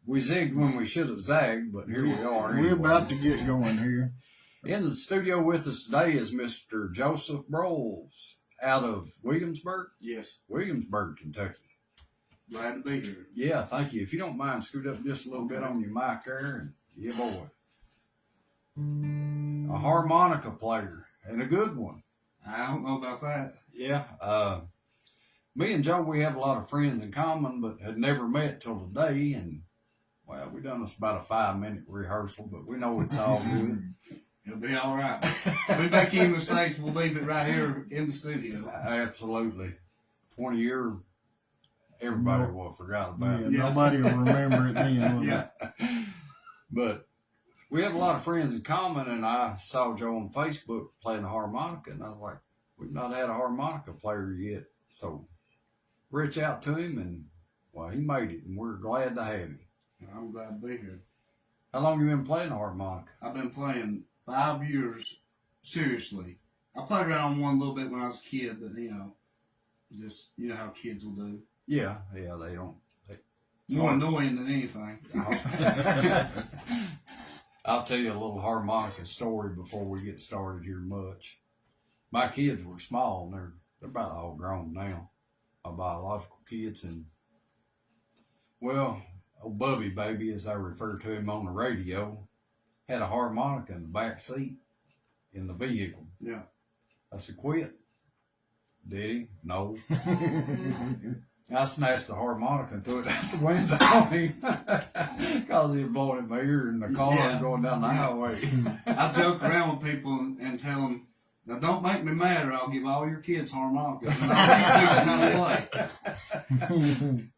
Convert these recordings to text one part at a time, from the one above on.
We zigged when we should have zagged, but here we are. We're about to get going here. In the studio with us today is Mr. Joseph Broles out of Williamsburg. Yes. Williamsburg, Kentucky. Glad to be here. Yeah, thank you. If you don't mind, scoot up just a little bit on your mic there. And yeah, boy. A harmonica player, and a good one. I don't know about that. Yeah. Me and Joe, we have a lot of friends in common, but had never met till today. And, well, we done us about a 5-minute rehearsal, but we know it's all good. It'll be all right. If we make any mistakes, we'll leave it right here in the studio. Absolutely. 20 years, everybody will have forgot about it. Nobody will remember it then. Yeah. But we have a lot of friends in common, and I saw Joe on Facebook playing the harmonica, and I was like, we've not had a harmonica player yet. So reach out to him, and, well, he made it, and we're glad to have him. I'm glad to be here. How long you been playing the harmonica? I've been playing 5 years, seriously. I played around on one a little bit when I was a kid, but, just, how kids will do. Yeah, they don't. More annoying than anything. I'll tell you a little harmonica story before we get started here much. My kids were small, and they're about all grown now, my biological kids. And, well, old Bubby Baby, as I refer to him on the radio, had a harmonica in the back seat in the vehicle. Yeah. I said, quit. Did he? No. I snatched the harmonica and threw it out the window on him because he was blowing in my ear in the car and going down the highway. I joke around with people and tell them, now don't make me mad or I'll give all your kids harmonicas and I'll teach them how to play.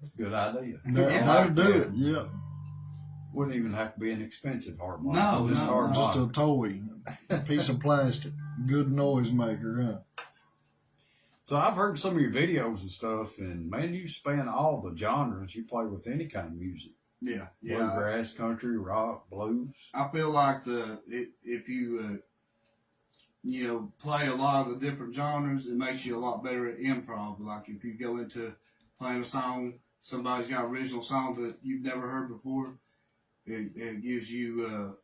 That's a good idea. That'll do it, yeah. Wouldn't even have to be an expensive harmonica. Just a toy, a piece of plastic. Good noise maker, huh? So I've heard some of your videos and stuff, and man, you span all the genres. You play with any kind of music. Yeah. Bluegrass, country, rock, blues. I feel like if you play a lot of the different genres, it makes you a lot better at improv. Like if you go into playing a song, somebody's got an original song that you've never heard before, it gives you,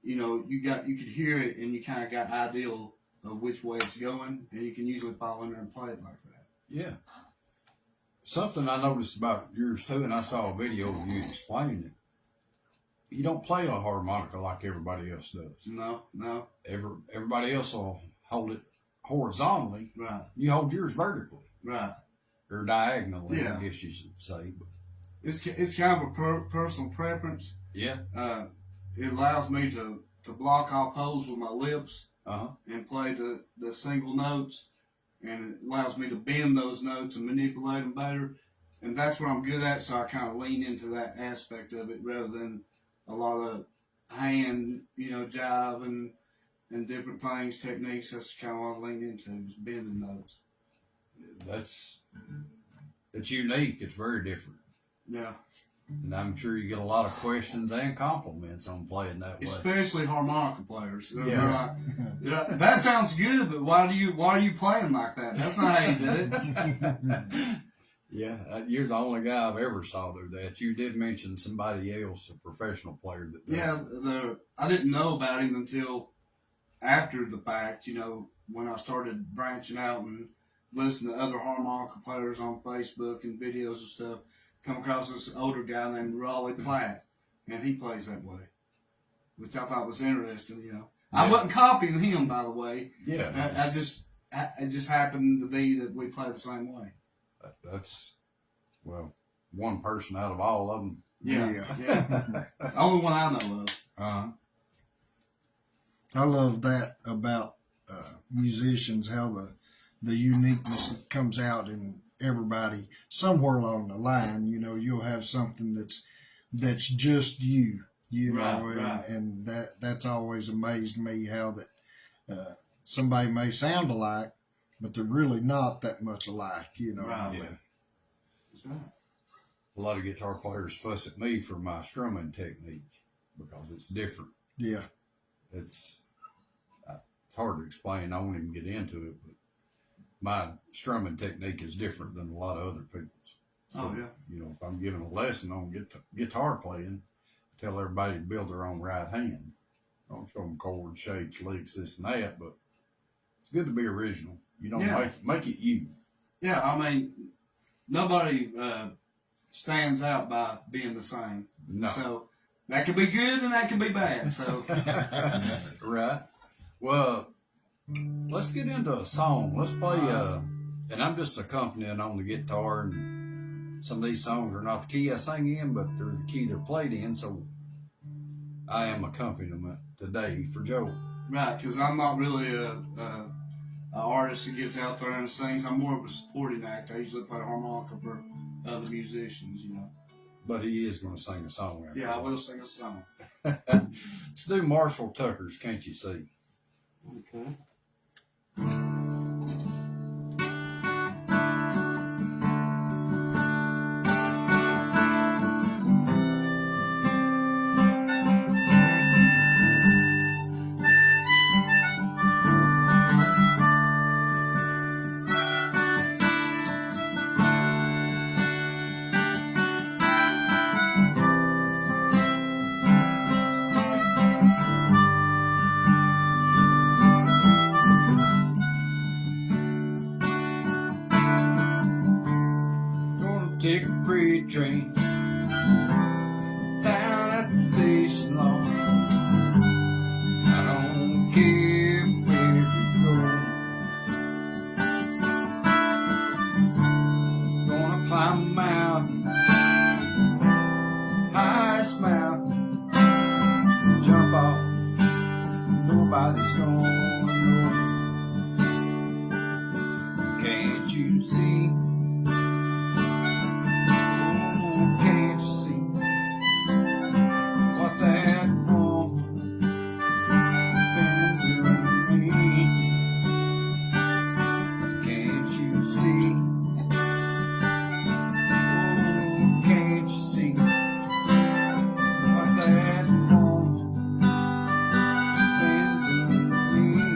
you could hear it and you kind of got idea of which way it's going, and you can usually follow in there and play it like that. Yeah. Something I noticed about yours too, and I saw a video of you explaining it. You don't play a harmonica like everybody else does. No. Everybody else will hold it horizontally. Right. You hold yours vertically. Right. Or diagonally, Yeah. I guess you should say. But It's kind of a personal preference. yeah. It allows me to block all tones with my lips. Uh-huh. And play the single notes, and it allows me to bend those notes and manipulate them better, and that's what I'm good at, so I kind of lean into that aspect of it rather than a lot of hand, jive and different things, techniques. That's kind of what I lean into, is bending notes. It's unique. It's very different. Yeah. And I'm sure you get a lot of questions and compliments on playing that way. Especially harmonica players. They're Yeah. like, that sounds good, but why are you playing like that? That's not how you do it. Yeah, you're the only guy I've ever saw do that. You did mention somebody else, a professional player that does. Yeah, I didn't know about him until after the fact, when I started branching out and listening to other harmonica players on Facebook and videos and stuff. Come across this older guy named Raleigh Platt, and he plays that way, which I thought was interesting. Yeah. I wasn't copying him, by the way. Yeah, it just happened to be that we play the same way. That's one person out of all of them. Yeah. Only one I know of. I love that about musicians, how the uniqueness comes out in everybody somewhere along the line. You'll have something that's just you, Right. and that's always amazed me how that somebody may sound alike, but they're really not that much alike, Right. Yeah. That's right. A lot of guitar players fuss at me for my strumming technique because it's different. Yeah. It's hard to explain. I won't even get into it, but my strumming technique is different than a lot of other people's. Oh, yeah. You know, if I'm giving a lesson on guitar playing, I tell everybody to build their own right hand. I don't show them chords, shapes, licks, this and that, but it's good to be original. You know, Yeah. make it you. Yeah, I mean, nobody stands out by being the same. No. So that could be good and that could be bad. So Right. Well, let's get into a song. Let's play, and I'm just accompanying on the guitar, and some of these songs are not the key I sing in, but they're the key they're played in, so I am accompaniment today for Joe. right, because I'm not really a artist that gets out there and sings. I'm more of a supporting act. I usually play harmonica for other musicians, you know. But he is going to sing a song. Yeah, I will sing a song. Let's do Marshall Tucker's "Can't You See." Okay. Gonna take a freight train down at the station, Lord. I don't care where you go. Gonna climb a mountain, highest mountain, jump off. Nobody's gonna know. Can't you see? Can't you see what that woman been doing to me? Can't you see? Oh, can't you see what that woman been doing to me?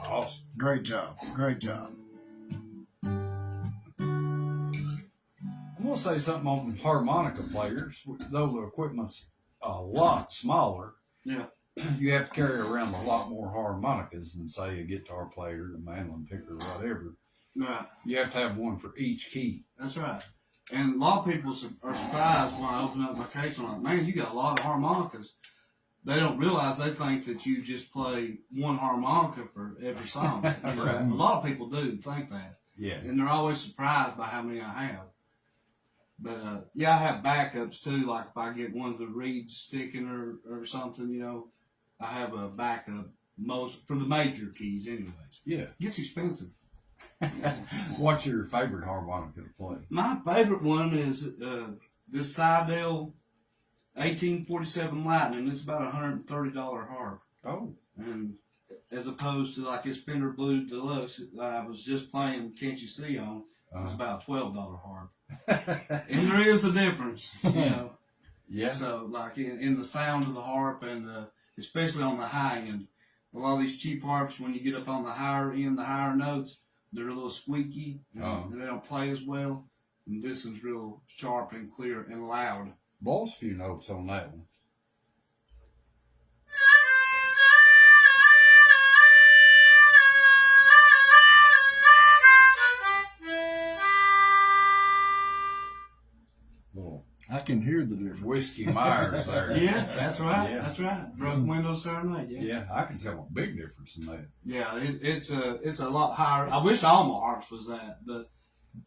Awesome. Great job. Great job. I'm gonna say something on harmonica players. Though the equipment's a lot smaller, Yeah. you have to carry around a lot more harmonicas than say a guitar player, a mandolin picker, or whatever. Right. You have to have one for each key. That's right. And a lot of people are surprised when I open up my case and I'm like, man, you got a lot of harmonicas. They don't realize, they think that you just play one harmonica for every song. You know? Right. A lot of people do think that. Yeah. And they're always surprised by how many I have. But yeah, I have backups too. Like if I get one of the reeds sticking or something, you know, I have a backup most for the major keys, anyways. Yeah. It gets expensive. What's your favorite harmonica to play? My favorite one is this Seidel 1847 Lightning. It's about $130 harp. Oh. And as opposed to like this Fender Blues Deluxe that I was just playing Can't You See on, it's about a $12 harp. And there is a difference, you know. Yeah. So like in the sound of the harp and especially on the high end, a lot of these cheap harps, when you get up on the higher end, the higher notes, they're a little squeaky. And they don't play as well. And this is real sharp and clear and loud. Blows a few notes on that one. I can hear the difference. Whiskey Myers there. Yeah, that's right. Yeah. That's right. Broken Window Serenade. Yeah. Yeah, I can tell a big difference in that. Yeah, it's a lot higher. I wish all my harps was that, but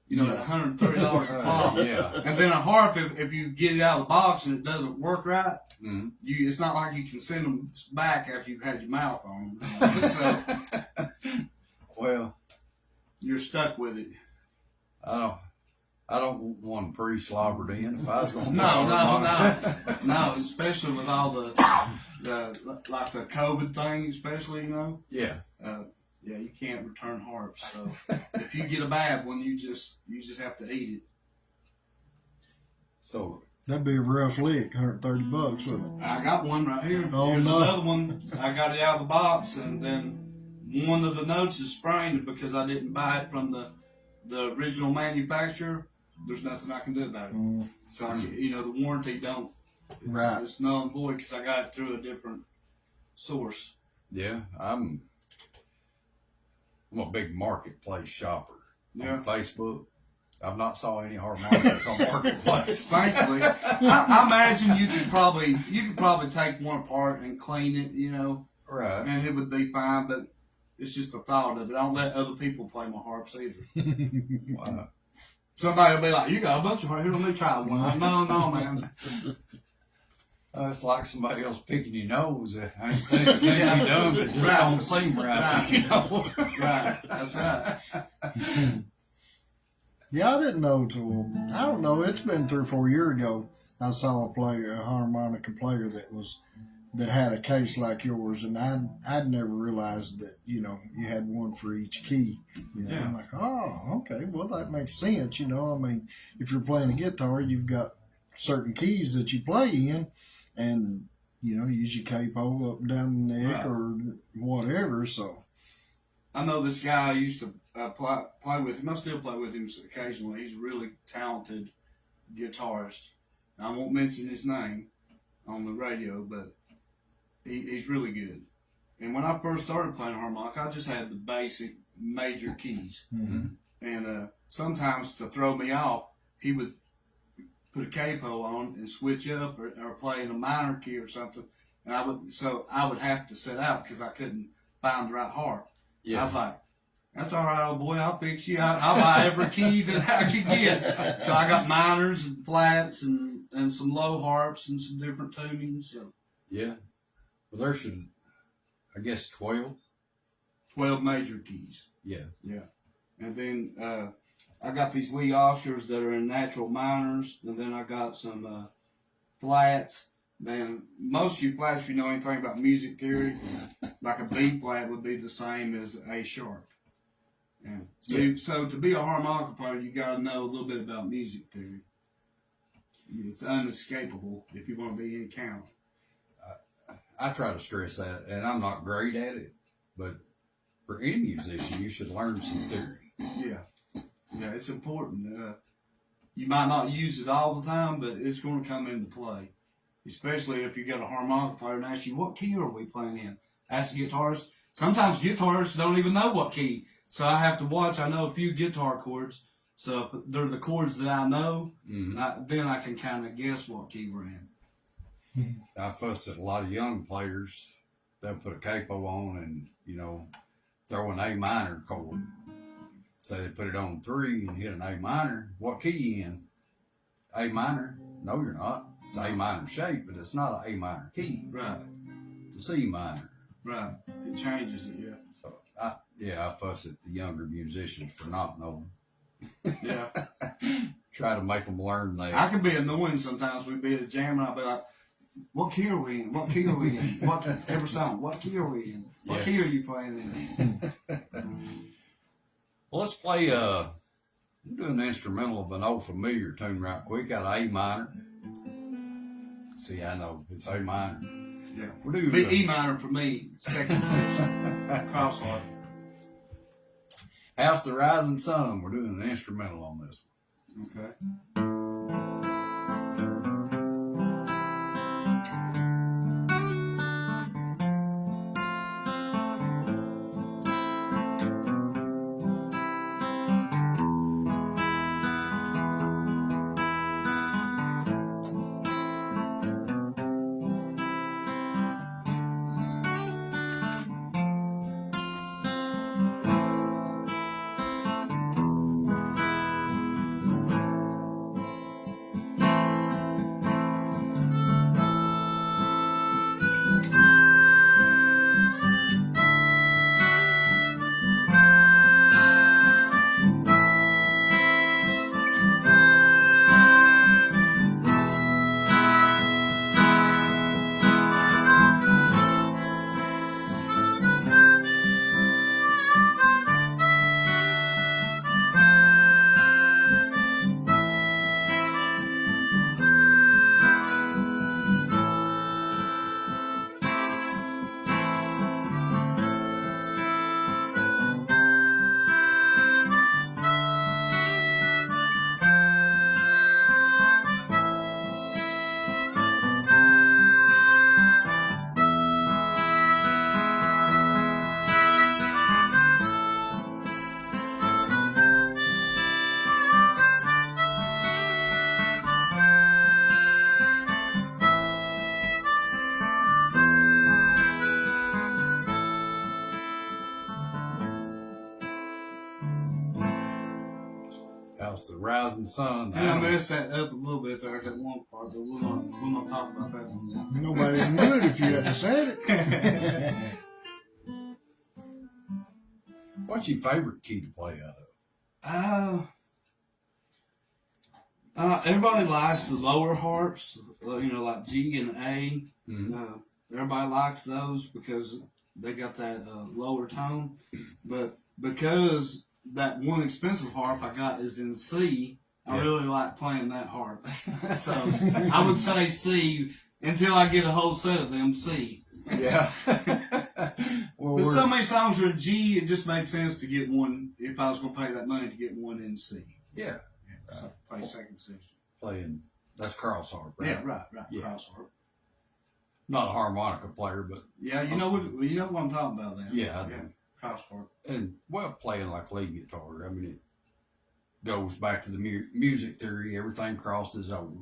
you know, at $130 a pop. Yeah. And then a harp, if you get it out of the box and it doesn't work right, Mm-hmm. it's not like you can send them back after you've had your mouth on them. So Well, you're stuck with it. I don't want pre-slobbered in. If I was going to No, especially with all the like the COVID thing, especially, you know. Yeah. Yeah, you can't return harps. So if you get a bad one, you just have to eat it. So That'd be a rough lick, $130, wouldn't it? I got one right here. Oh, Here's no. another one. I got it out of the box, and then one of the notes is sprained because I didn't buy it from the original manufacturer. There's nothing I can do about it. So the warranty don't. Right. It's null and void because I got it through a different source. yeah, I'm a big marketplace shopper Yeah. on Facebook. I've not saw any harmonicas on Marketplace. Thankfully, I imagine you could probably take one apart and clean it, you know, Right. and it would be fine. But it's just the thought of it. I don't let other people play my harps either. Wow. Somebody will be like, "You got a bunch of harps. Here, let me try one." No, man. It's like somebody else picking your nose. I ain't saying it can't be done, but it just don't seem right. You know? Right. That's right. Yeah, I didn't know till, I don't know, it's been 3 or 4 years ago. I saw a harmonica player that had a case like yours, and I'd never realized that, you had one for each key. Yeah. I'm like, oh, okay, well, that makes sense. I mean, if you're playing a guitar, you've got certain keys that you play in, and, use your capo up and down the neck Right. or whatever, so. I know this guy I used to play with him. I still play with him occasionally. He's a really talented guitarist. I won't mention his name on the radio, but he's really good. And when I first started playing harmonica, I just had the basic major keys. Mm-hmm. And sometimes to throw me off, he would put a capo on and switch up or play in a minor key or something. And I would have to sit out because I couldn't find the right harp. I was like, "That's all right, old boy. I'll fix you. I'll buy every key that I can get." So I got minors and flats and some low harps and some different tunings. So Yeah. Well, there should, I guess, 12. 12 major keys. Yeah. Yeah. And then I got these Lee Oscars that are in natural minors, and then I got some flats. Man, most of you flats, if you know anything about music theory, like a B flat would be the same as A sharp. And so to be a harmonica player, you got to know a little bit about music theory. It's unescapable if you want to be in count. I try to stress that, and I'm not great at it, but for any musician, you should learn some theory. Yeah, it's important. You might not use it all the time, but it's going to come into play. Especially if you got a harmonica player and ask you, "What key are we playing in?" Ask the guitarist. Sometimes guitarists don't even know what key. So I have to watch. I know a few guitar chords. So if they're the chords that I know, then I can kind of guess what key we're in. I fuss at a lot of young players. They'll put a capo on and, throw an A minor chord. So they put it on 3 and hit an A minor. What key you in? A minor? No, you're not. It's A minor shape, but it's not an A minor key. Right, It's a C minor. right. It changes it, yeah. So I fuss at the younger musicians for not knowing. Yeah. Try to make them learn that. I can be annoying sometimes. We'd be at a jam and I'll be like, "What key are we in? What key are we in? Every song, what key are we in? What key are you playing in?" Well, let's play we'll do an instrumental of an old familiar tune right quick out of A minor. See, I know it's A minor. Yeah. We'll do Big E minor for me, second position. Crossheart. House of the Rising Sun. We're doing an instrumental on this one. Okay. House of the Rising Sun. And I messed that up a little bit there, that one part, but we'll not talk about that one. Nobody would if you hadn't said it. What's your favorite key to play out of? Everybody likes the lower harps, like G and A. Mm-hmm. Everybody likes those because they got that lower tone. But because that one expensive harp I got is in C, I really like playing that harp. So I would say C until I get a whole set of them C. Yeah. Well, But so many songs are in G, it just makes sense to get one, if I was going to pay that money, to get one in C. yeah. So play second section. Playing, that's cross harp, right? Yeah, right. Yeah. Cross harp. Not a harmonica player, but Yeah, you know what I'm talking about then. yeah, I do. Cross harp. And well, playing like lead guitar. I mean, it goes back to the music theory. Everything crosses over.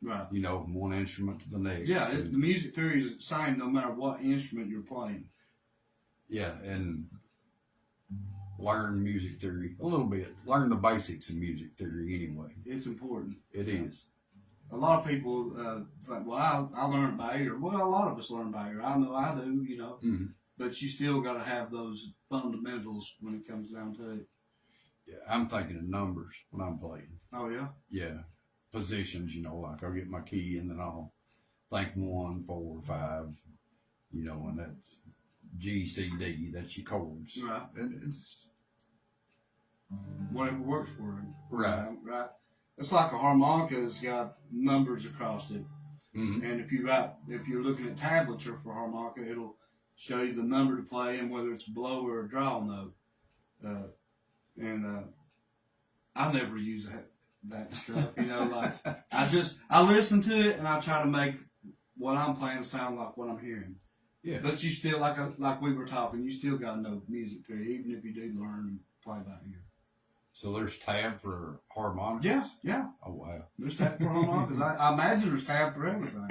Right. From one instrument to the next. Yeah, and, the music theory is the same no matter what instrument you're playing. yeah, and learn music theory a little bit. Learn the basics of music theory anyway. It's important. It is. A lot of people think, well, I learned by ear. Well, a lot of us learn by ear. I know I do, Mm-hmm. But you still got to have those fundamentals when it comes down to it. Yeah, I'm thinking of numbers when I'm playing. Oh, yeah? Yeah, positions. Like I'll get my key and then I'll think 1, 4, 5. And that's G, C, D. That's your chords. Right. And it's Whatever works for it. right. Right. It's like a harmonica's got numbers across it. Mm-hmm. And if you're looking at tablature for harmonica, it'll show you the number to play and whether it's a blow or a draw note. I never use that stuff. I listen to it and I try to make what I'm playing sound like what I'm hearing. Yeah. But you still, like we were talking, you still got to know music theory, even if you do learn and play by ear. So there's tab for harmonicas? Yeah. Oh, wow. There's tab for harmonicas. I imagine there's tab for everything.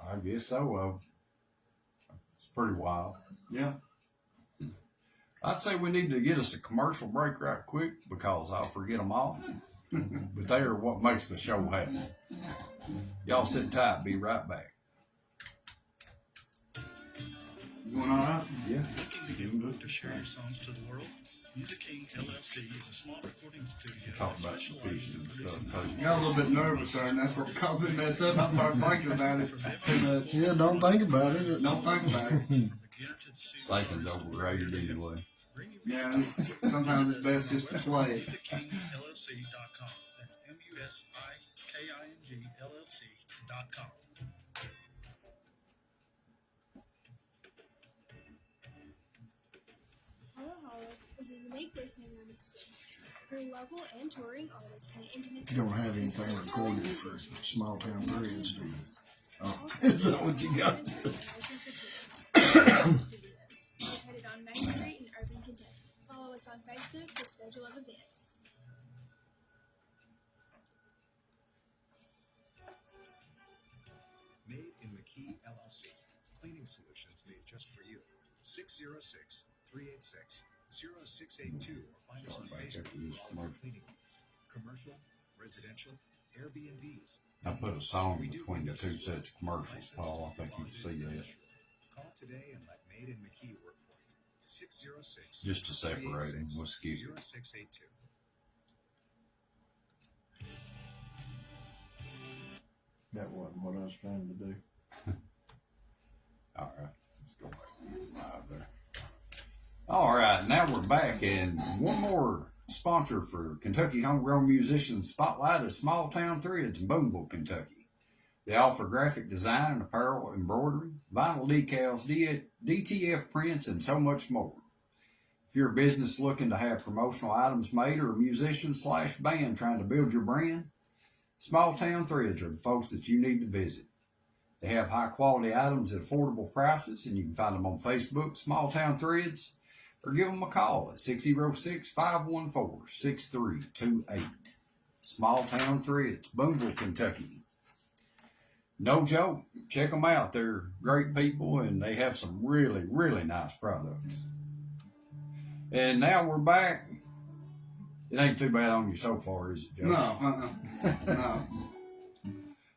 I guess so. It's pretty wild. Yeah. I'd say we need to get us a commercial break right quick because I'll forget them all. But they are what makes the show happen. Y'all sit tight. Be right back. You going all right? Yeah. Looking to get booked to share your songs to the world? Music King LLC is a small recording studio Talk that about some specializes fish in and producing stuff. I got a little bit nervous there, and that's what caused me to mess up. I started thinking about it too much. Yeah, don't think about it. Don't think about it. from the beginner to the super. Thinking's overrated anyway. Yeah, sometimes it's best just to play it. MusicKingLLC.com. That's MusicKing LLC.com. Is a unique listening room experience for local and touring artists and intimate. You don't have anything recorded for small town threads, do you? Oh, is that what you got? Studios, located on Main Street in Irving, Kentucky. Follow us on Facebook for schedule of events. Made in McKee LLC. Cleaning solutions made just for you. 606-386-0682 or find us on Facebook for all of your cleaning needs. Commercial, residential, Airbnbs. I put a song between the two sets of commercials, Paul. I think you can see that. Call today and let Made in McKee work for you. 606 Just to separate them. We'll skip it. 0682. That wasn't what I was trying to do. All right. Let's go back live there. All right. Now we're back. And one more sponsor for Kentucky Homegrown Musicians Spotlight is Small Town Threads in Boonville, Kentucky. They offer graphic design and apparel, embroidery, vinyl decals, DTF prints, and so much more. If you're a business looking to have promotional items made or a musician/band trying to build your brand, Small Town Threads are the folks that you need to visit. They have high quality items at affordable prices, and you can find them on Facebook, Small Town Threads, or give them a call at 606-514-6328. Small Town Threads, Boonville, Kentucky. No joke. Check them out. They're great people, and they have some really, really nice products. And now we're back. It ain't too bad on you so far, is it, Joe? No, no.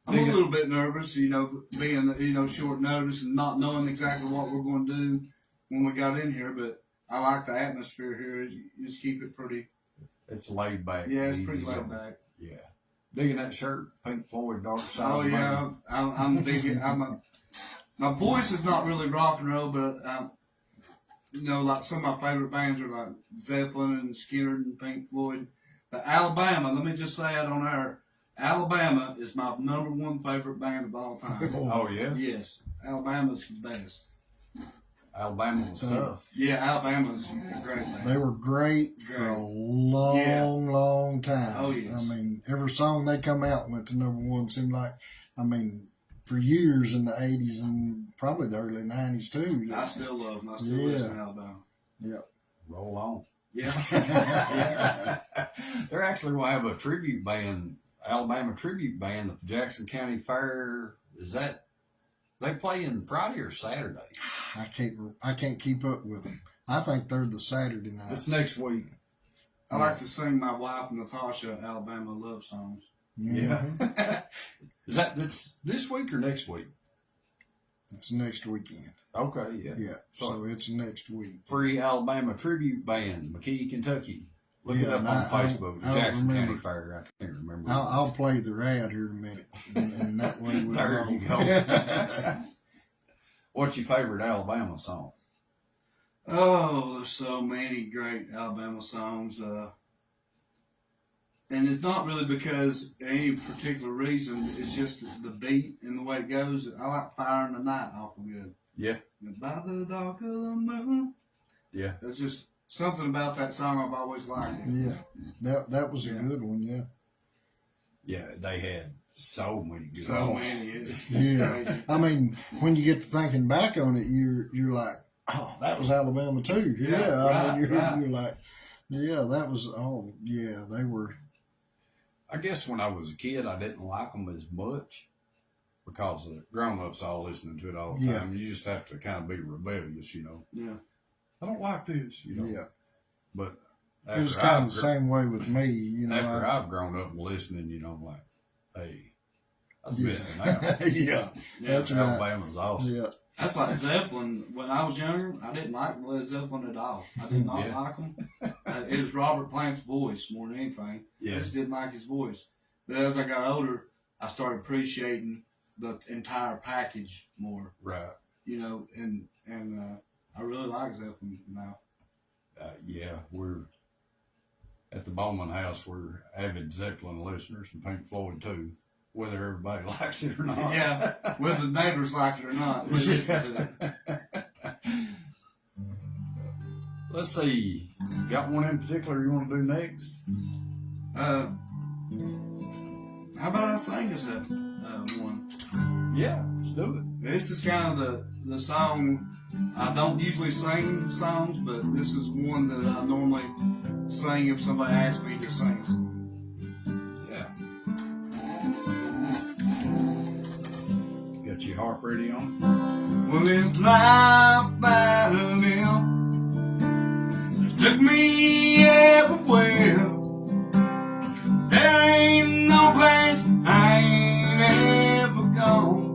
I'm a little bit nervous, being, short notice and not knowing exactly what we're going to do when we got in here, but I like the atmosphere here. You just keep it pretty. It's laid back. Yeah, it's easy pretty laid going. back. Yeah. Digging that shirt, Pink Floyd, Dark Side Oh of the Moon. yeah, I'm digging. My voice is not really rock and roll, but like some of my favorite bands are like Zeppelin and Skinner and Pink Floyd. But Alabama, let me just say it on air. Alabama is my number one favorite band of all time. Oh, yeah? Yes, Alabama's the best. Alabama was tough. Yeah, Alabama's a great band. They were great for a long time. Oh, yes. I mean, every song they come out went to number one. Seemed like, for years in the 80s and probably the early 90s too. I still love them. I still listen to Alabama. Yep. Roll on. Yeah. They're actually going to have a tribute band, Alabama tribute band at the Jackson County Fair. Is that, they play in Friday or Saturday? I can't keep up with them. I think they're the Saturday night. It's next week. I like to sing my wife Natasha Alabama love songs. Yeah. Is that this week or next week? It's next weekend. Okay, yeah. Yeah. So it's next week. Free Alabama tribute band, McKee, Kentucky. Look it Yeah, up and on I Facebook. don't Jackson County remember. Fair. I can't remember. I'll play the ad here in a minute, and that way we'll There know. you go. What's your favorite Alabama song? Oh, there's so many great Alabama songs. And it's not really because of any particular reason. It's just the beat and the way it goes. I like Fire in the Night awful good. Yeah. By the dark of the moon. Yeah. There's just something about that song I've always liked. Yeah, that was a Yeah. good one. Yeah. Yeah, they had so many good So songs. many. It's Yeah. crazy. I mean, when you get to thinking back on it, you're like, oh, that was Alabama too. Yeah, I mean, right. you're like, yeah, that was. Oh, yeah, they were. I guess when I was a kid, I didn't like them as much because the grown-ups all listening to it all the Yeah. time. You just have to kind of be rebellious, Yeah. I don't like this, Yeah. But It was after kind I've of the same way with me. after I've grown up and listening, I'm like, hey, I was Yeah. missing out. Yeah, that's right. Alabama's awesome. Yeah. That's like Zeppelin. When I was younger, I didn't like Led Zeppelin at all. I did not Yeah. like them. It was Robert Plant's voice more than anything. I Yeah. just didn't like his voice. But as I got older, I started appreciating the entire package more. Right. And I really like Zeppelin now. Yeah, we're at the Bowman house. We're avid Zeppelin listeners and Pink Floyd too, whether everybody likes it or not. Yeah, whether the neighbors like it or not. we listen to it. Let's see. Got one in particular you want to do next? How about I sing us that one? Yeah, let's do it. This is kind of the song. I don't usually sing songs, but this is one that I normally sing if somebody asks me to sing a song. Yeah. Got your harp ready on? Well, this life that I live just took me everywhere. There ain't no place I ain't ever gone.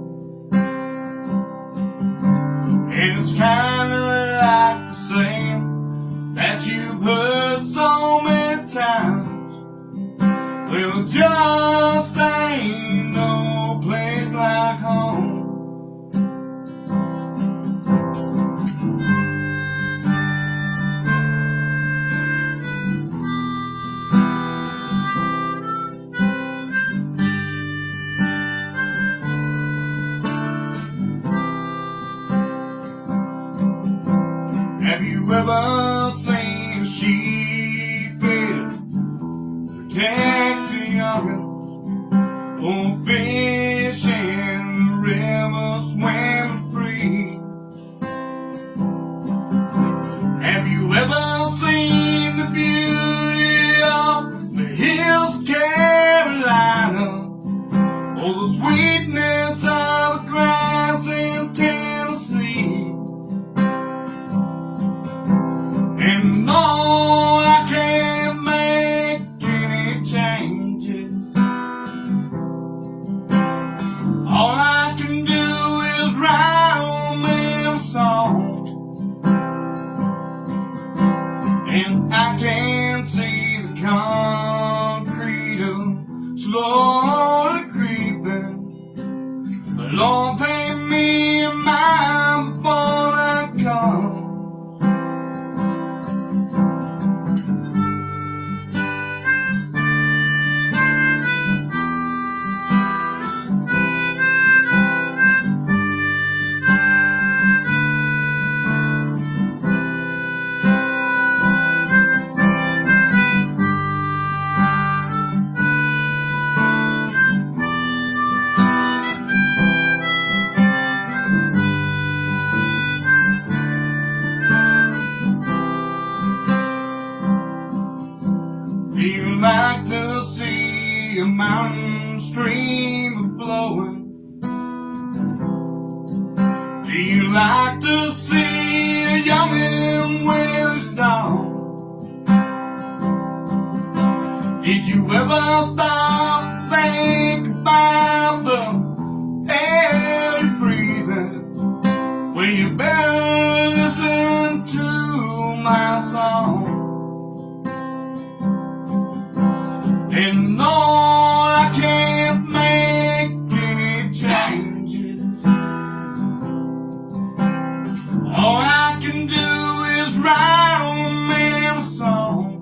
And it's kinda like the same that you've heard so many times. Well, it just ain't no place like home. Have you ever seen a sheep protect the young'uns? Oh, fish in the river swimming free. Have you ever seen the beauty of the hills of Carolina? Or the sweetness of the grass in Tennessee? And no, I can't make slowly creeping. Lord, take me in mind before that comes. Do you like to see a mountain stream blowing? Do you like to see a youngin' with his dog? Did you ever stop and think about the air you're breathing? Well, you better listen to my song. And no, I can't make any changes. All I can do is write me a song.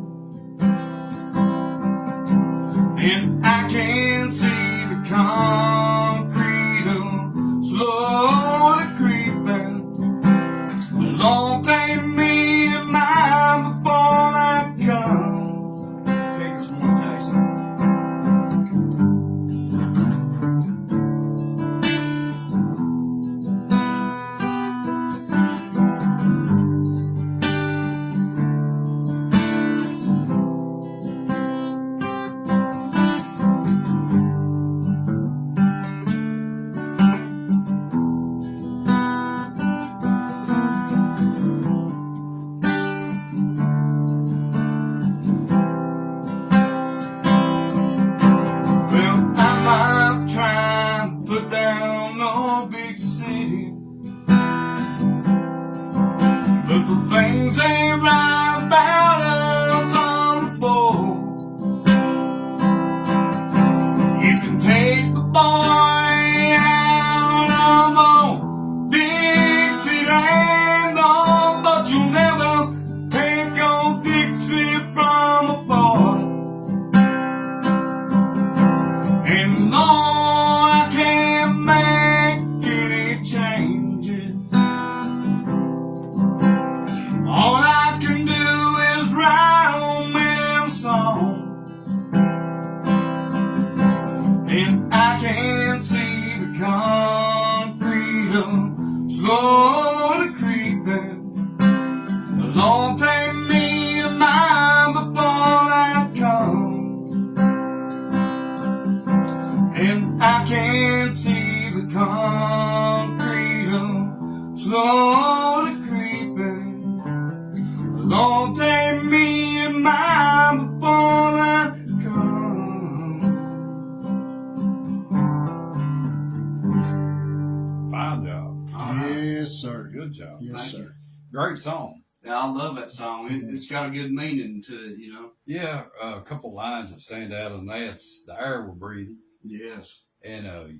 And I can see the concrete slowly creeping. Lord, take me in mind before I come. Take us one, Jason. Well, I might try and put down no big city, but the things ain't right about us on the board. You can take the boy out of old Dixieland, oh, but you'll never take old Dixie from a boy. And Lord, I can't make any changes. All I can do is write me a song. And I can see the concrete slowly creeping. Lord, take me in mind before that comes. And I can see the concrete slowly creeping. Lord, take me in mind before that comes. Fine job. Yes, sir. Good job. Yes, Thank sir. Great song. Yeah, I love that song. It's got a good meaning to it, you know. Yeah, a couple lines that stand out, and that's the air we're breathing, Yes. and a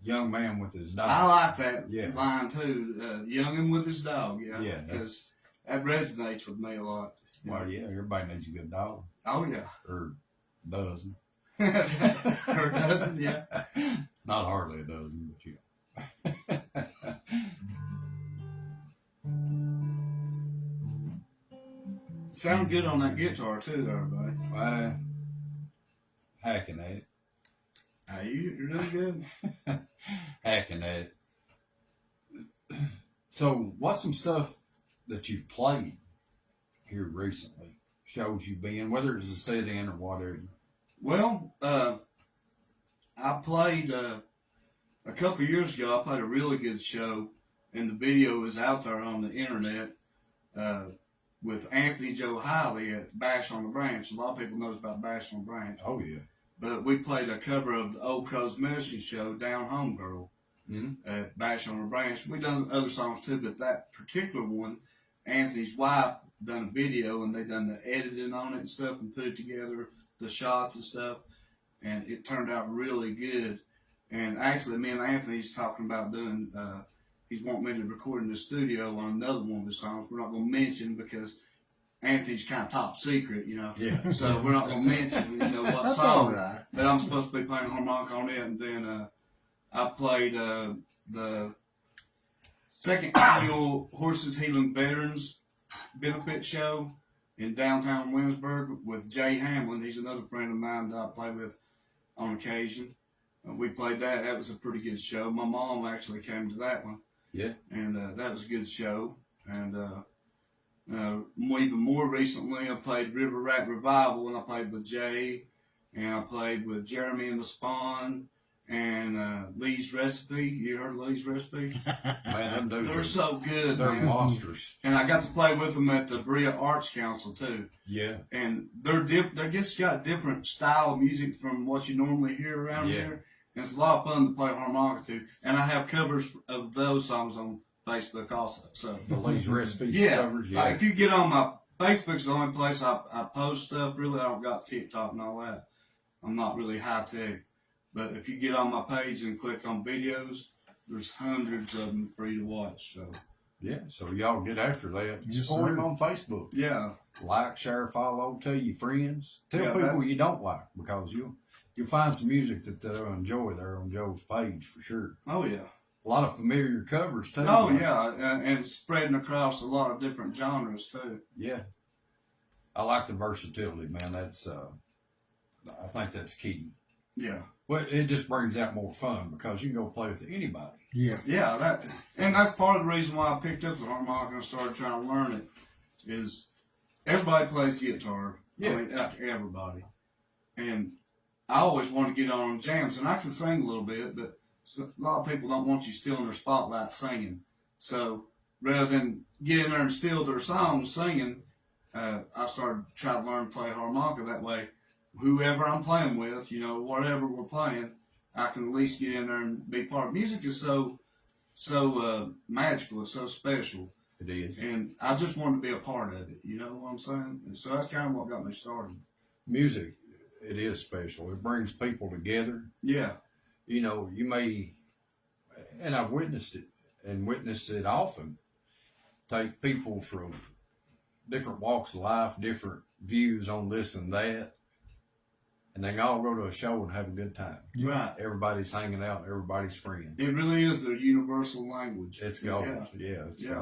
young man with his dog. I like that Yeah. line too. Youngin' with his dog, yeah. Yeah, Because that resonates with me a lot. Well, yeah, everybody needs a good dog, Oh, yeah. or dozen. Or dozen, yeah. Not hardly a dozen, but yeah. Sound good on that guitar too, everybody. Hacking at it. Hey, you're doing good. Hacking at it. So, what's some stuff that you've played here recently? Shows you've been, whether it's a sit-in or whatever. Well, I played a couple years ago. I played a really good show, and the video is out there on the internet with Anthony Joe Hiley at Bash on the Branch. A lot of people knows about Bash on the Branch. Oh, yeah. But we played a cover of the Old Crow's Medicine Show, Down Homegrown, at Bash on the Branch. We done other songs too, but that particular one, Anthony's wife done a video, and they done the editing on it and stuff and put it together, the shots and stuff. and it turned out really good. And actually, me and Anthony's talking about doing. He's wanting me to record in the studio on another one of his songs. We're not going to mention because Anthony's kind of top secret, you know. Yeah. So we're not going to mention, you know, what That's song. all right. But I'm supposed to be playing harmonica on it, and then I played the second annual Horses Healing Veterans benefit show in downtown Williamsburg with Jay Hamlin. He's another friend of mine that I play with on occasion. We played that. That was a pretty good show. My mom actually came to that one. Yeah. And that was a good show. And even more recently, I played River Rat Revival, and I played with Jay, and I played with Jeremy and the Spawn, and Lee's Recipe. You heard of Lee's Recipe? Man, them dudes They're so good, they're man. monsters. And I got to play with them at the Berea Arts Council too. Yeah. And they just got different style of music from what you normally hear around Yeah. here. And it's a lot of fun to play harmonica too. And I have covers of those songs on Facebook also. So The Lee's Recipe yeah, covers. Yeah. if you get on my Facebook's the only place I post stuff. Really, I don't got TikTok and all that. I'm not really high tech. But if you get on my page and click on videos, there's hundreds of them for you to watch. So Yeah, so y'all get after that. Yes, Support him sir. on Facebook. yeah, Like, share, follow, tell your friends. Tell Yeah, people that's- you don't like, because you'll find some music that they'll enjoy there on Joe's page for sure. oh yeah. A lot of familiar covers too. Oh yeah, and it's spreading across a lot of different genres too. Yeah. I like the versatility, man. That's I think that's key. Yeah, Well, it just brings out more fun because you can go play with anybody. Yeah. yeah. That's part of the reason why I picked up the harmonica and started trying to learn it. Is everybody plays guitar? Yeah. I mean, like everybody. And I always want to get on jams, and I can sing a little bit, but a lot of people don't want you stealing their spotlight singing. So rather than get in there and steal their songs singing, I started trying to learn to play harmonica. That way, whoever I'm playing with, you know, whatever we're playing, I can at least get in there and be part. Music is so magical. It's so special, It is. and I just wanted to be a part of it. You know what I'm saying? And so that's kind of what got me started. Music, it is special. It brings people together. Yeah, You know, you may, and I've witnessed it and witnessed it often, take people from different walks of life, different views on this and that, and they can all go to a show and have a good time. right. Everybody's hanging out, everybody's friends. It really is the universal language. It's gold. Yeah. Yeah, it's Yeah.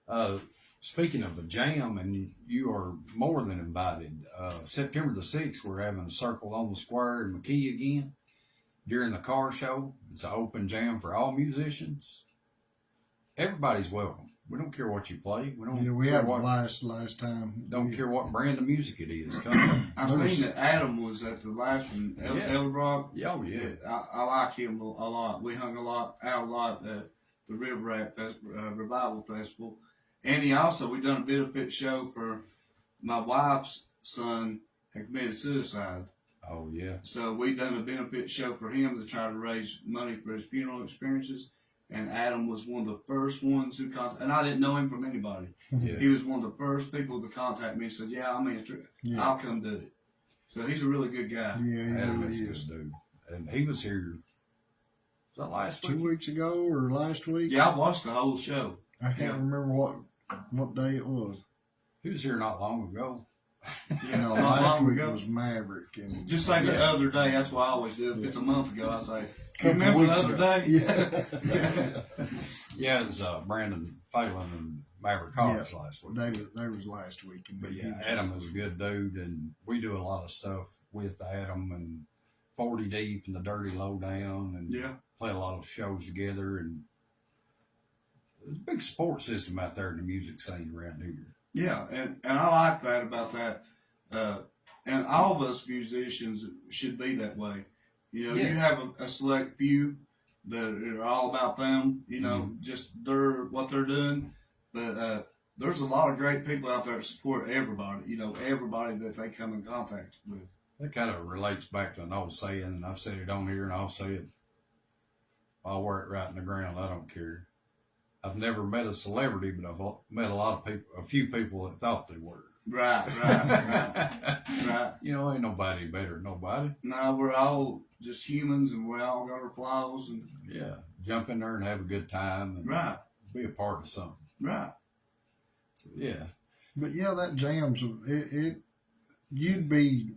gold. Speaking of a jam, and you are more than invited. September the 6th, we're having a Circle on the Square in McKee again during the car show. It's an open jam for all musicians. Everybody's welcome. We don't care what you play. We don't Yeah, we care had what, last time. don't care what brand of music it is. Come. I seen that Adam was at the last one. Yeah. El Rob. Yeah, oh, yeah. I like him a lot. We hung out a lot at the River Rat Revival Festival. And we done a benefit show for my wife's son had committed suicide. Oh, yeah. So we done a benefit show for him to try to raise money for his funeral experiences. And Adam was one of the first ones who contacted, and I didn't know him from anybody. Yeah. He was one of the first people to contact me and said, yeah, I'm interested. Yeah. I'll come do it. So he's a really good guy. Yeah, he Adam really is a is. good dude. And he was here, was that last 2 week? weeks ago or last week? Yeah, I watched the whole show. I can't Yeah. remember what day it was. He was here not long ago. Yeah, No, not last long week ago. was Maverick. And Just say the Yeah. other day. That's what I always do. If it's a month ago, I say, you Couple remember the weeks other ago. day? Yeah. Yeah, it was Brandon Phelan and Maverick College last week. They was last week. And But he yeah, was- Adam is a good dude, and we do a lot of stuff with Adam and 40 Deep and the Dirty Lowdown, and Yeah. play a lot of shows together. And there's a big support system out there in the music scene around here. Yeah, and I like that about that. And all of us musicians should be that way. You know, Yeah. you have a select few that are all about them, you know, Mm-hmm. just what they're doing. But there's a lot of great people out there that support everybody, you know, everybody that they come in contact with. That kind of relates back to an old saying, and I've said it on here, and I'll say it. I'll wear it right in the ground. I don't care. I've never met a celebrity, but I've met a few people that thought they were. Right. You know, ain't nobody better than nobody. No, we're all just humans, and we all got our flaws, and Yeah, jump in there and have a good time and right, be a part of something. right. So, yeah. But yeah, that jams it. You'd be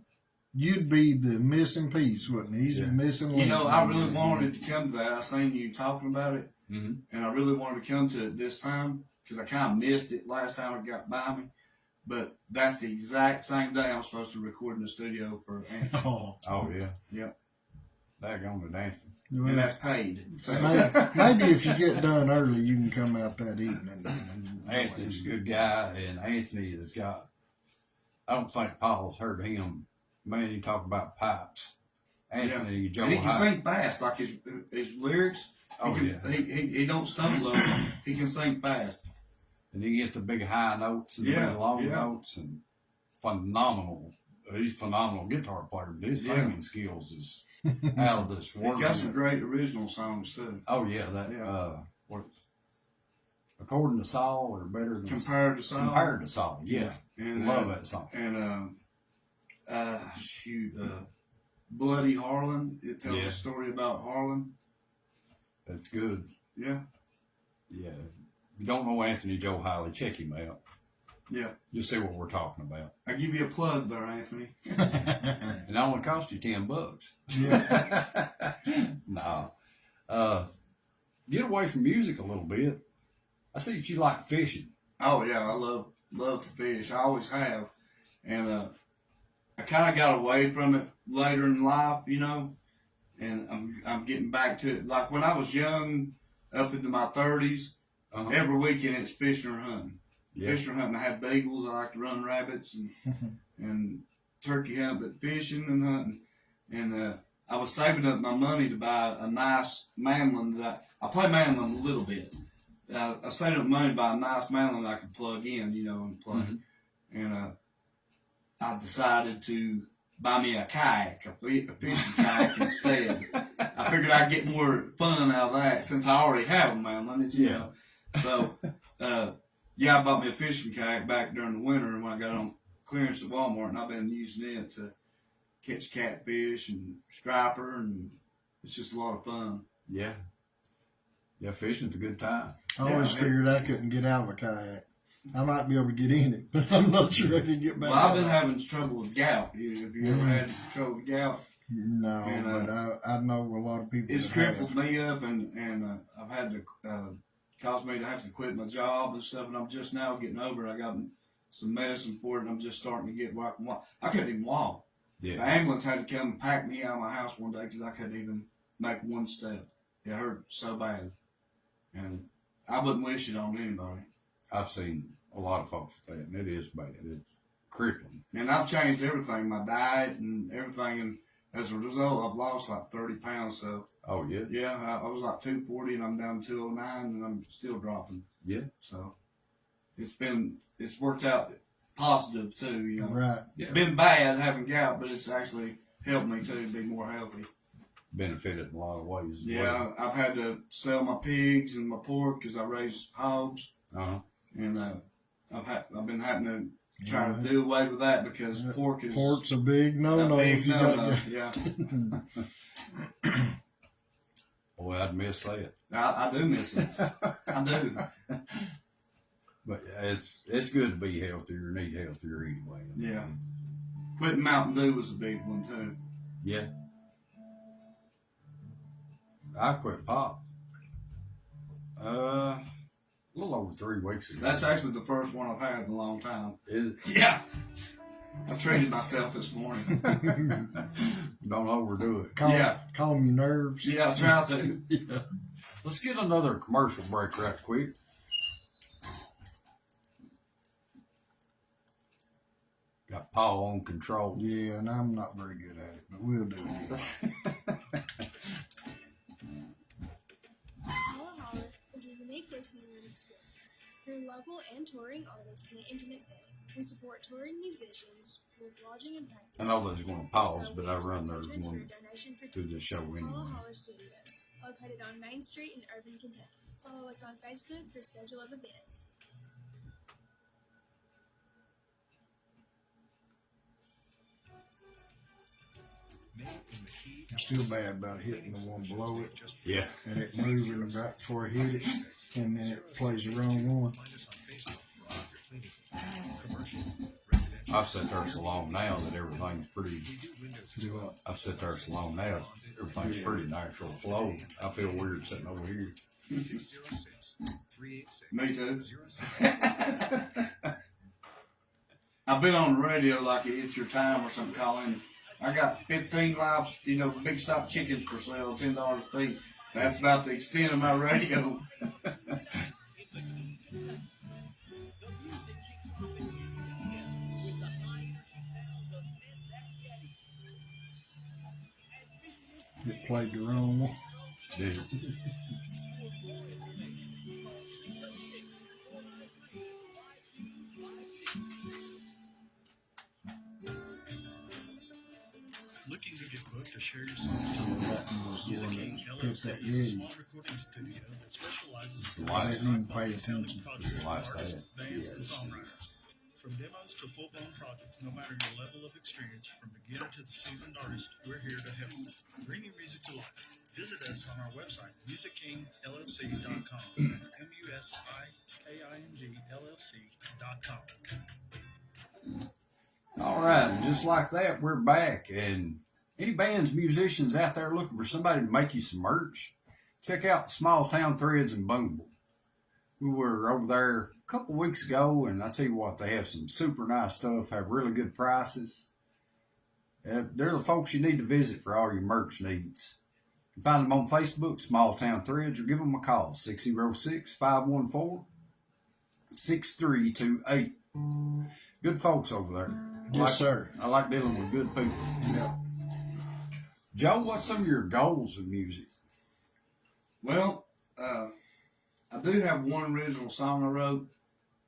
the missing piece, wouldn't he? He's the Yeah. missing You link. know, I really wanted to come to that. I seen you talking about it, Mm-hmm. and I really wanted to come to it this time because I kind of missed it last time it got by me. But that's the exact same day I'm supposed to record in the studio for Anthony. Oh, Oh, yeah. Yep. Daggone the dancing. well, And that's paid. So maybe if you get done early, you can come out that evening. And enjoy Anthony's a it. good guy, and Anthony has got, I don't think Paul's heard him. Man, you talk about pipes. Anthony, Joe and he can High. sing fast, like his lyrics. Oh, he, yeah. he don't stumble over them. He can sing fast. And he get the big high notes and the Yeah, big long yeah. notes, and phenomenal. He's a phenomenal guitar player. But his Yeah. singing skills is out of this world. He's got some great original songs too. Oh yeah, that Yeah. What? According to Saul, or better than Compared to Saul. compared to Saul. Yeah, And love that song. And Bloody Harlan. It tells Yeah. a story about Harlan. That's good. Yeah, Yeah, if you don't know Anthony Joe Hiley, check him out. yeah. You'll see what we're talking about. I give you a plug there, Anthony. And it only cost you $10. Yeah. Nah. Get away from music a little bit. I see that you like fishing. Oh yeah, I love to fish. I always have, and I kind of got away from it later in life, you know, and I'm getting back to it. Like when I was young, up into my 30s, Uh-huh. every weekend it's fishing or hunting. Yeah. Fishing or hunting. I had beagles. I like to run rabbits and turkey hunt, but fishing and hunting. And I was saving up my money to buy a nice mandolin. I play mandolin a little bit. I saved up money to buy a nice mandolin I could plug in, you know, and play. Mhm. And I decided to buy me a kayak, a fishing kayak instead. I figured I'd get more fun out of that since I already have a mandolin. It's, you know. So, yeah, I bought me a fishing kayak back during the winter when I got on clearance at Walmart, and I've been using it to catch catfish and striper, and it's just a lot of fun. Yeah. Yeah, fishing's a good time. I always Yeah, figured I couldn't get out of a kayak. I might be able to get in it, but I'm not sure I can get back Well, I've been out. having trouble with gout. Have you ever had trouble with gout? No, And, but I know a lot of people. It's that have. crippled me up, and I've had to caused me to have to quit my job and stuff. And I'm just now getting over it. I got some medicine for it, and I'm just starting to get where I can walk. I couldn't even walk. The Yeah. ambulance had to come and pack me out of my house one day because I couldn't even make one step. It hurt so bad, and I wouldn't wish it on anybody. I've seen a lot of folks with that, and it is bad. It's crippling. And I've changed everything, my diet and everything, and as a result, I've lost like 30 pounds. So Oh, yeah. yeah, I was like 240, and I'm down to 209, and I'm still dropping. Yeah. So it's worked out positive too. You know, Right. it's been bad having gout, but it's actually helped me too be more healthy. Benefited in a lot of ways. As Yeah, I've had to sell my pigs and my pork because I raise hogs, well. Uh-huh. and I've been having to try to Yeah. do away with that because Yeah, pork is Pork's a big a no-no big if you no-no. got. Yeah, Boy, I'd miss that. I do miss it. I do. But it's good to be healthier and eat healthier anyway. I mean, Yeah. Quitting Mountain Dew was a big one too. Yeah. I quit pop. A little over 3 weeks ago. That's actually the first one I've had in a long time. Is Yeah. I treated myself this morning. Don't overdo it. Calm your nerves. Yeah, I try to. Yeah. Let's get another commercial break right quick. Got Paul on control. Yeah, and I'm not very good at it, but we'll do it. Holla Holler is a unique listening room experience. Hear local and touring artists in an intimate setting. We support touring musicians with lodging and practice. I know there's one pause, So but we I expect run there's patrons for one a donation for through the tickets. show anyway. Holla Holler Studios, located on Main Street in Irving, Kentucky. Follow us on Facebook for schedule of events. still bad about hitting the one below it Yeah. and it moving right before I hit it, and then it plays the wrong one. Find us on Facebook for all of your cleaning needs. Commercial, residential. I've set there so long now that everything's pretty. We do windows as Do well. what? I've set there so long now everything's pretty natural flow. I feel weird sitting over here. 606-386. Me too. 06. I've been on the radio like it's your time or something calling. I got 15 live, big stock chickens for sale, $10 a piece. That's about the extent of my radio. It played the wrong one. Dude. Looking to get booked to share your songs to the Yeah, world? that one was the Music one King that picked LLC that is a Yeti. small recording studio that specializes in I didn't even pay attention. projects It's the for last artists, day. bands, and Yes. songwriters. From demos to full-blown projects, no matter your level of experience, from beginner to the seasoned artist, we're here to help. Bring your music to life. Visit us on our website, musickingllc.com. That's MUSIKINGLLC.com. All right, and just like that, we're back. And any bands, musicians out there looking for somebody to make you some merch, check out Small Town Threads in Boonville. We were over there a couple weeks ago, and I tell you what, they have some super nice stuff, have really good prices. They're the folks you need to visit for all your merch needs. You can find them on Facebook, Small Town Threads, or give them a call, 606-514-6328. Good folks over there. Yes, sir. I like dealing with good people. Yep. Joe, what's some of your goals in music? Well, I do have one original song I wrote.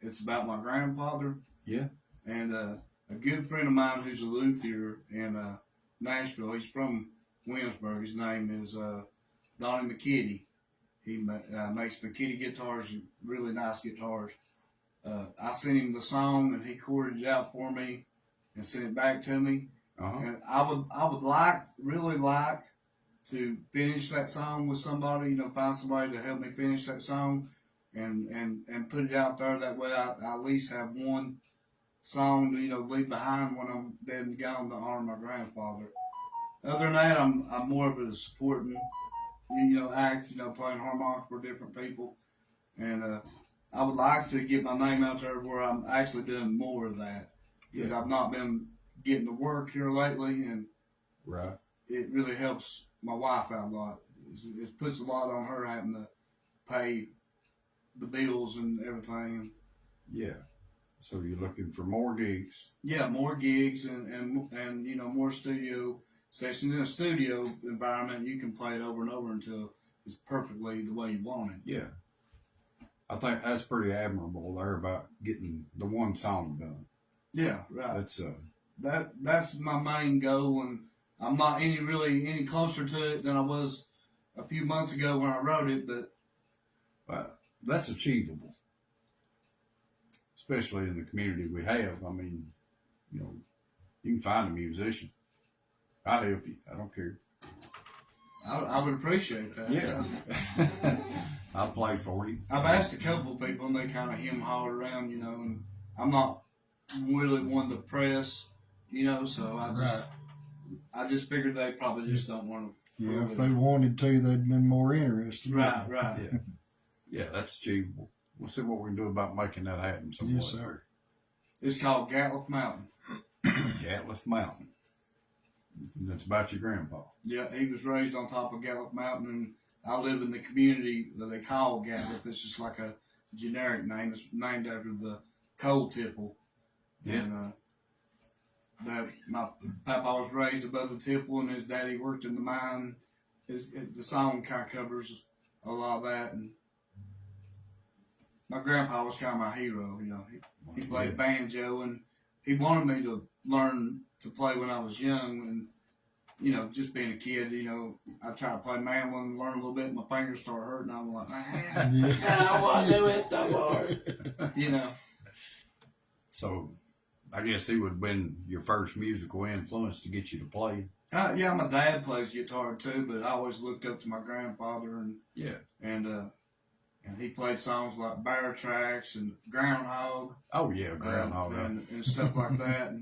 It's about my grandfather. Yeah. And a good friend of mine who's a luthier in Nashville. He's from Williamsburg. His name is Donnie McKitty. He makes McKitty guitars, really nice guitars. I sent him the song, and he chorded it out for me and sent it back to me. Uh-huh. And I would really like to finish that song with somebody, find somebody to help me finish that song and put it out there. That way I at least have one song to, leave behind when I'm dead and gone to honor my grandfather. Other than that, I'm more of a supporting, act, playing harmonica for different people. And I would like to get my name out there where I'm actually doing more of that. Because I've not been getting to work here lately, and Right. it really helps my wife out a lot. It puts a lot on her having to pay the bills and everything. Yeah. So you're looking for more gigs. Yeah, more gigs and more studio sessions. In a studio environment, you can play it over and over until it's perfectly the way you want it. Yeah. I think that's pretty admirable there about getting the one song done. Yeah, right. That's That's my main goal, and I'm not any closer to it than I was a few months ago when I wrote it. But that's achievable, especially in the community we have. I mean, you can find a musician. I'll help you. I don't care. I would appreciate that. Yeah. I'll play for you. I've asked a couple of people, and they kind of hem-hawed around, and I'm not really one to press, so I just figured they probably just don't want to. Yeah, if they wanted to, they'd been more interested. Right. Yeah. Yeah, that's achievable. We'll see what we can do about making that happen. Yes, sir. It's called Gatliff Mountain. Gatliff Mountain. That's about your grandpa. Yeah, he was raised on top of Gatliff Mountain, and I live in the community that they call Gatliff. It's just like a generic name. It's named after the coal tipple. Yeah. And that my papa was raised above the tipple, and his daddy worked in the mine. The song kind of covers a lot of that, and my grandpa was kind of my hero. He played banjo, and he wanted me to learn to play when I was young, and just being a kid, I tried to play mandolin, learn a little bit, and my fingers started hurting. I'm like, I don't want to do it so hard. So I guess he would have been your first musical influence to get you to play. Yeah, my dad plays guitar too, but I always looked up to my grandfather, Yeah. and he played songs like Bear Tracks and Groundhog, Oh yeah, groundhog. and stuff like that,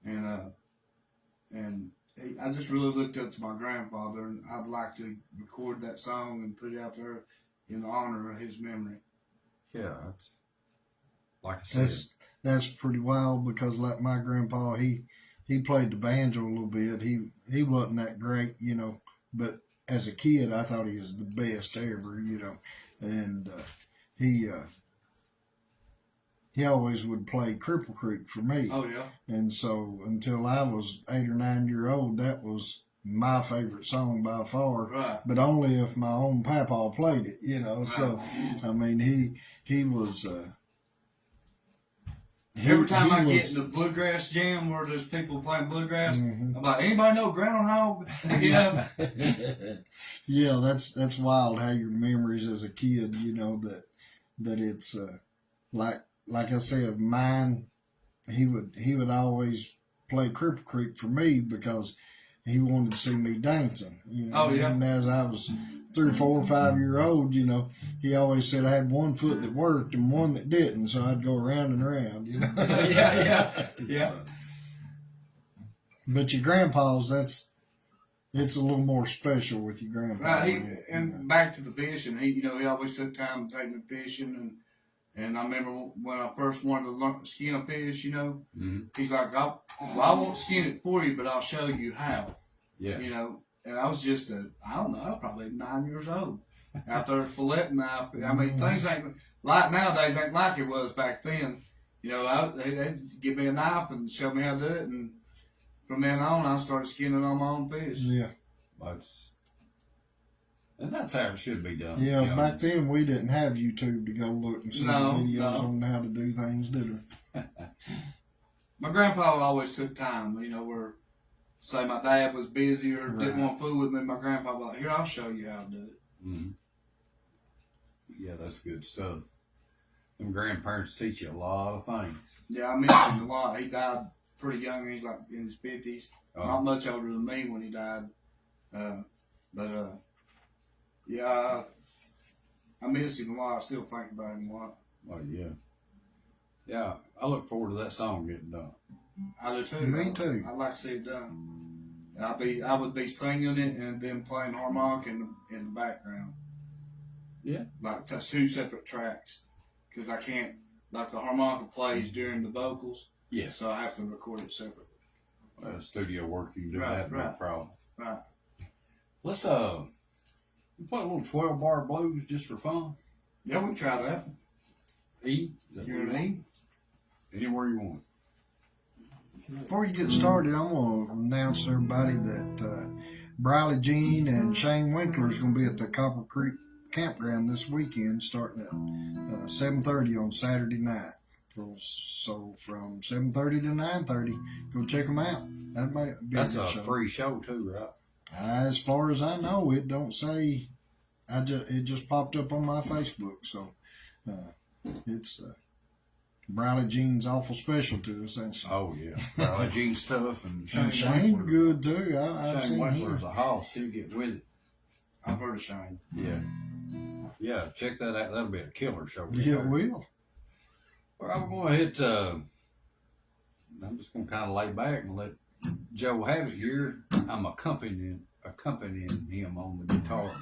and I just really looked up to my grandfather, and I'd like to record that song and put it out there in honor of his memory. Yeah, that's, like I said. That's pretty wild because like my grandpa, he played the banjo a little bit. He wasn't that great, but as a kid, I thought he was the best ever, and he always would play Cripple Creek for me. Oh yeah, And so until I was 8 or 9 year old, that was my favorite song by far. right. But only if my own papa played it, So I mean, he was. Every time I was, get in the bluegrass jam where there's people playing bluegrass, Mhm. I'm like, anybody know Groundhog? Yeah. Yeah, that's wild how your memories as a kid, that it's like I said, mine. He would always play Cripple Creek for me because he wanted to see me dancing. Oh, yeah. And as I was 3 or 4 or 5 year old, he always said I had one foot that worked and one that didn't, so I'd go around and around. Yeah. But your grandpa's, it's a little more special with your grandpa. Right. And back to the fishing, he always took time to take me fishing, and I remember when I first wanted to learn to skin a fish, he's like, I won't skin it for you, but I'll show you how. Yeah. And I was just probably 9 years old, out there filleting knife. I mean, things ain't like nowadays, ain't like it was back then. They'd give me a knife and show me how to do it, and from then on, I started skinning on my own fish. Yeah. And that's how it should be done. Yeah, back then we didn't have YouTube to go look and see videos on how to do things, did we? My grandpa always took time, where, say, my dad was busy or didn't want to fool with me, my grandpa was like, here, I'll show you how to do it. Mm-hmm. Yeah, that's good stuff. Them grandparents teach you a lot of things. Yeah, I miss him a lot. He died pretty young. He's like in his 50s. Oh. Not much older than me when he died. Yeah, I miss him a lot. I still think about him a lot. Oh, yeah. Yeah, I look forward to that song getting done. I do too. Me too. I'd like to see it done. I would be singing it and then playing harmonica in the background. Yeah. Like two separate tracks. Because I can't, like the harmonica plays during the vocals. Yeah. So I have to record it separately. Studio work, you can do Right, that, no right. problem. Right. Let's play a little 12-bar blues just for fun. Yeah, we can try that. E? Is that You what know what I mean? Anywhere you want. Before you get started, I'm going to announce to everybody that Briley Jean and Shane Winkler is going to be at the Copper Creek Campground this weekend, starting at 7:30 on Saturday night. So from 7:30 to 9:30, go check them out. That might be That's a a good show. free show too, right? As far as I know, it don't say. It just popped up on my Facebook, so it's Briley Jean's awful special to us, ain't she? Oh yeah, Riley Jean stuff and And Shane Shane Winkler. good too. I've Shane seen Winkler's him. a house. He'll get with it. I've heard of Shane. Yeah. Yeah, check that out. That'll be a killer show. Yeah, it will. Well, I'm going to hit, I'm just going to kind of lay back and let Joe have it here. I'm accompanying him on the guitar.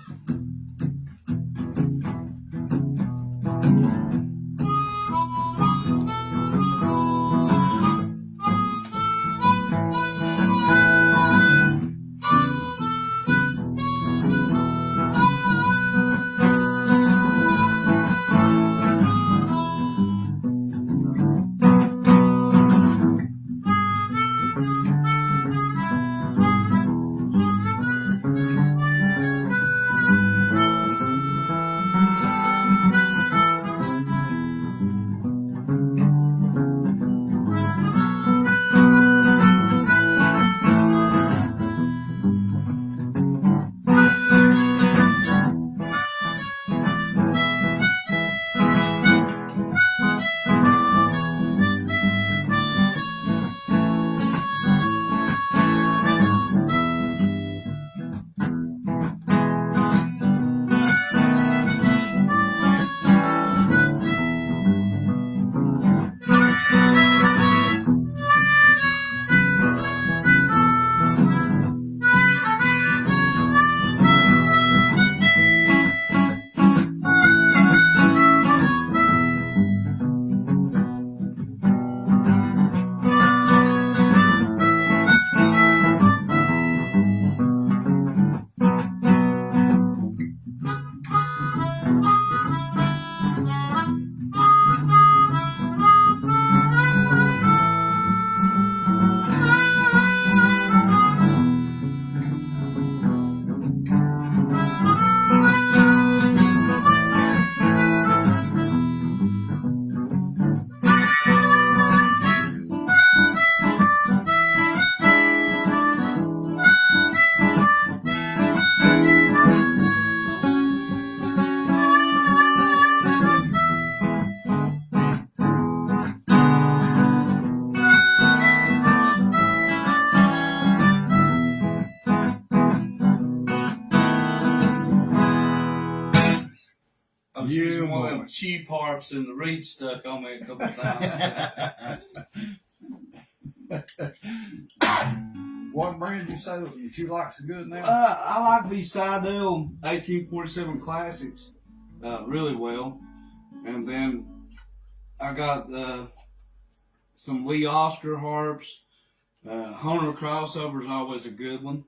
was Yeah, using one of boy. them cheap harps and the reed stuck on me a couple of times. What brand you say that you like so good now? I like these Seidel 1847 Classics really well. And then I got some Lee Oscar harps. Hunter Crossover is always a good one.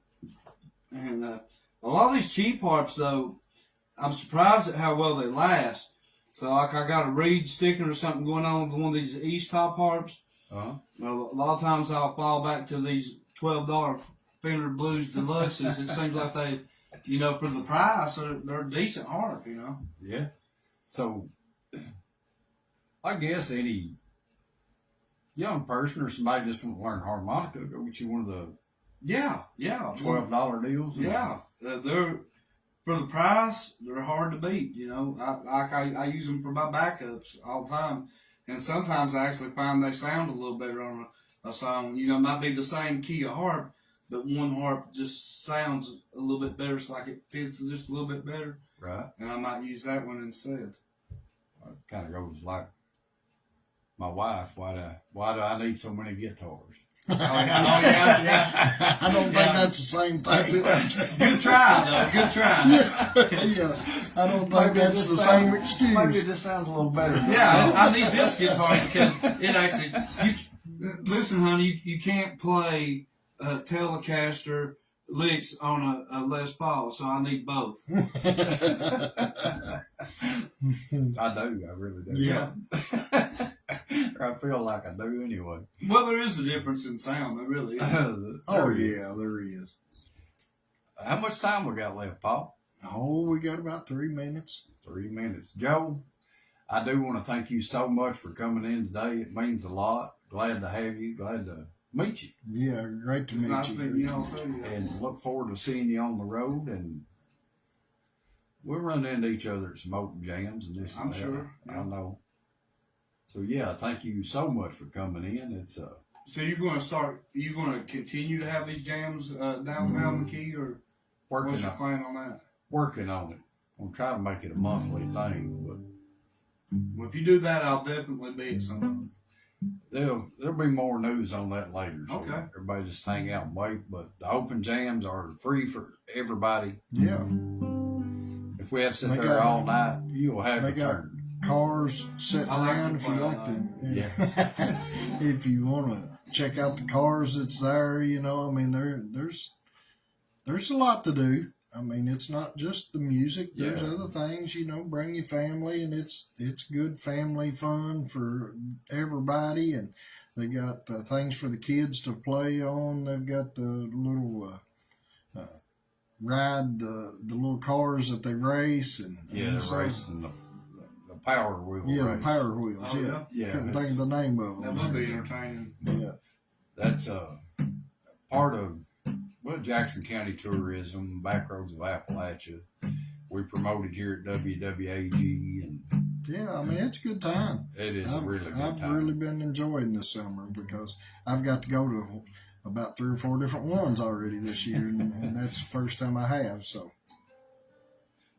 And a lot of these cheap harps, though, I'm surprised at how well they last. So, like, I got a reed sticking or something going on with one of these East Top harps. Uh-huh. A lot of times I'll fall back to these $12 Fender Blues Deluxes. It seems like they, for the price, they're a decent harp, Yeah. So, I guess any young person or somebody just want to learn harmonica, go get you one of the Yeah. $12 deals. Yeah. They're, for the price, they're hard to beat, I use them for my backups all the time. And sometimes I actually find they sound a little better on a song. It might be the same key of harp, but one harp just sounds a little bit better. It's like it fits just a little bit better. Right. And I might use that one instead. It kind of goes like my wife. Why do I need so many guitars? Yeah. I don't think that's the same thing. Good try, though. Good try. Yeah, I don't think that's the same excuse. Maybe this sounds a little better. Yeah, I need this guitar because it actually. Listen, honey, you can't play a Telecaster licks on a Les Paul, so I need both. I do. I really do. Yeah. I feel like I do anyway. Well, there is a difference in sound. There really is. Oh yeah, there is. How much time we got left, Paul? Oh, we got about 3 minutes. 3 minutes. Joe, I do want to thank you so much for coming in today. It means a lot. Glad to have you. Glad to meet you. Yeah, great to It's meet nice you. meeting you all too. And look forward to seeing you on the road. And we'll run into each other at some open jams and this and I'm that. sure, yeah. I know. So, yeah, thank you so much for coming in. It's So you're going to continue to have these jams downtown McKee, or what's working your on, plan on that? working on it. I'm trying to make it a monthly thing, but Well, if you do that, I'll definitely be at some. there'll be more news on that later. So Okay. everybody just hang out and wait. But the open jams are free for everybody. Yeah, If we have to sit They there got- all night, you'll have they a got turn. cars sitting I like around to if you play like to. Yeah. If you want to check out the cars that's there, I mean, there's a lot to do. I mean, it's not just the music. There's Yeah. other things, bring your family, and it's good family fun for everybody. And they got things for the kids to play on. They've got the little ride the little cars that they race, and Yeah, and the racing the power wheel yeah, race. the power wheels. Oh, yeah, yeah, couldn't it's- think of the name of That them. would be entertaining. Yeah. That's part of Jackson County Tourism, Backroads of Appalachia. We promoted here at WWAG, and Yeah, I mean, it's a good time. it is a really good I've time. really been enjoying this summer because I've got to go to about 3 or 4 different ones already this year, and that's the first time I have. So,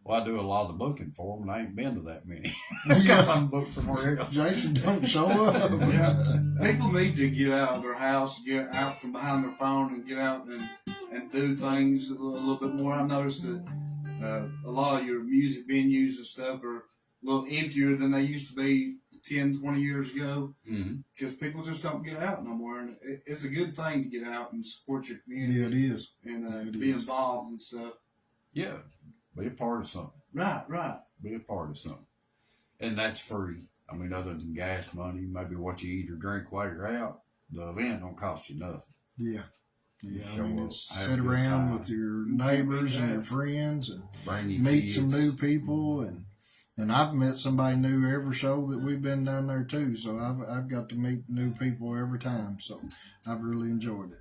Well, I do a lot of the booking for them, and I ain't been to that many because I'm booked somewhere else. Jason don't show up. Yeah. People need to get out of their house, get out from behind their phone, and get out and do things a little bit more. I've noticed that a lot of your music venues and stuff are a little emptier than they used to be 10, 20 years ago, Mm-hmm. because people just don't get out no more. And it's a good thing to get out and support your community Yeah, it is. and it be is. involved and stuff. Yeah, be a part of something. Right. Be a part of something, and that's free. I mean, other than gas money, maybe what you eat or drink while you're out, the event don't cost you nothing. Yeah. Yeah, I Show mean, up, it's have a sit good around time. with your You can't beat neighbors and that. your friends and Bring your meet kids. some new people, and I've met somebody new every show that we've been down there too. So I've got to meet new people every time. So I've really enjoyed it.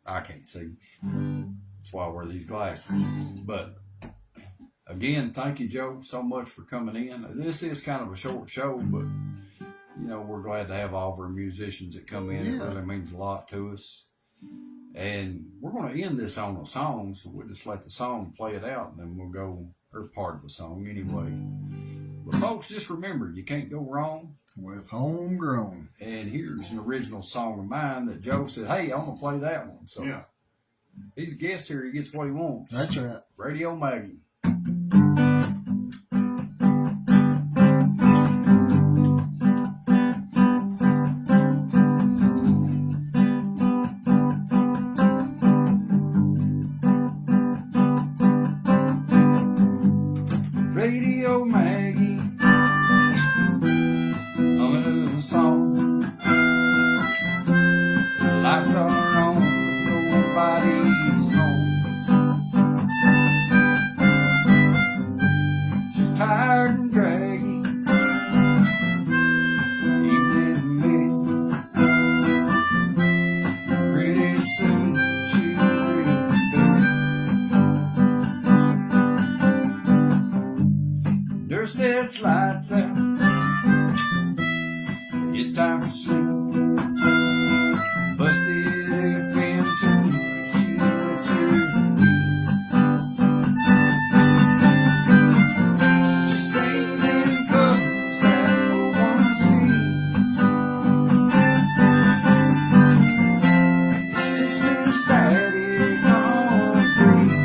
I can't see. That's why I wear these glasses. But again, thank you, Joe, so much for coming in. This is kind of a short show, but we're glad to have all of our musicians that come in. It Yeah. really means a lot to us. And we're going to end this on a song, so we'll just let the song play it out, and then we'll go, or part of the song anyway. But folks, just remember, you can't go wrong with Homegrown. And here's an original song of mine that Joe said, hey, I'm going to play that one. So Yeah. he's a guest here. He gets what he wants. That's right. Radio Maggie. Radio Maggie, humming a song. The lights are on, but nobody's home. She's tired and draggy, evening mist. Pretty soon she'll reach bed. Says lights out, it's time for sleep. Busted FM tune, she lets her be. She sings in colors that no one sees. Stitched in static on a breeze.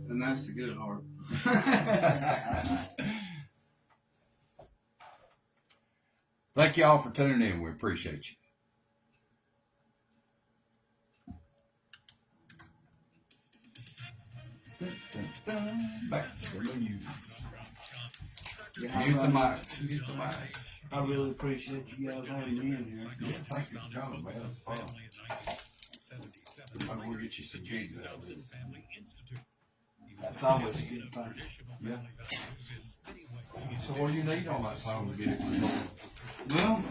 And that's the good heart. Thank y'all for tuning in. We appreciate you. Back to the news. Yeah, Mute the mics. Mute the mics. I really appreciate you guys having me in here. Yeah, thank you for coming, man. It was fun. I'm gonna get you some gigs out of this. That's always a good thing. Yeah. So what do you need on that song to get it? Well,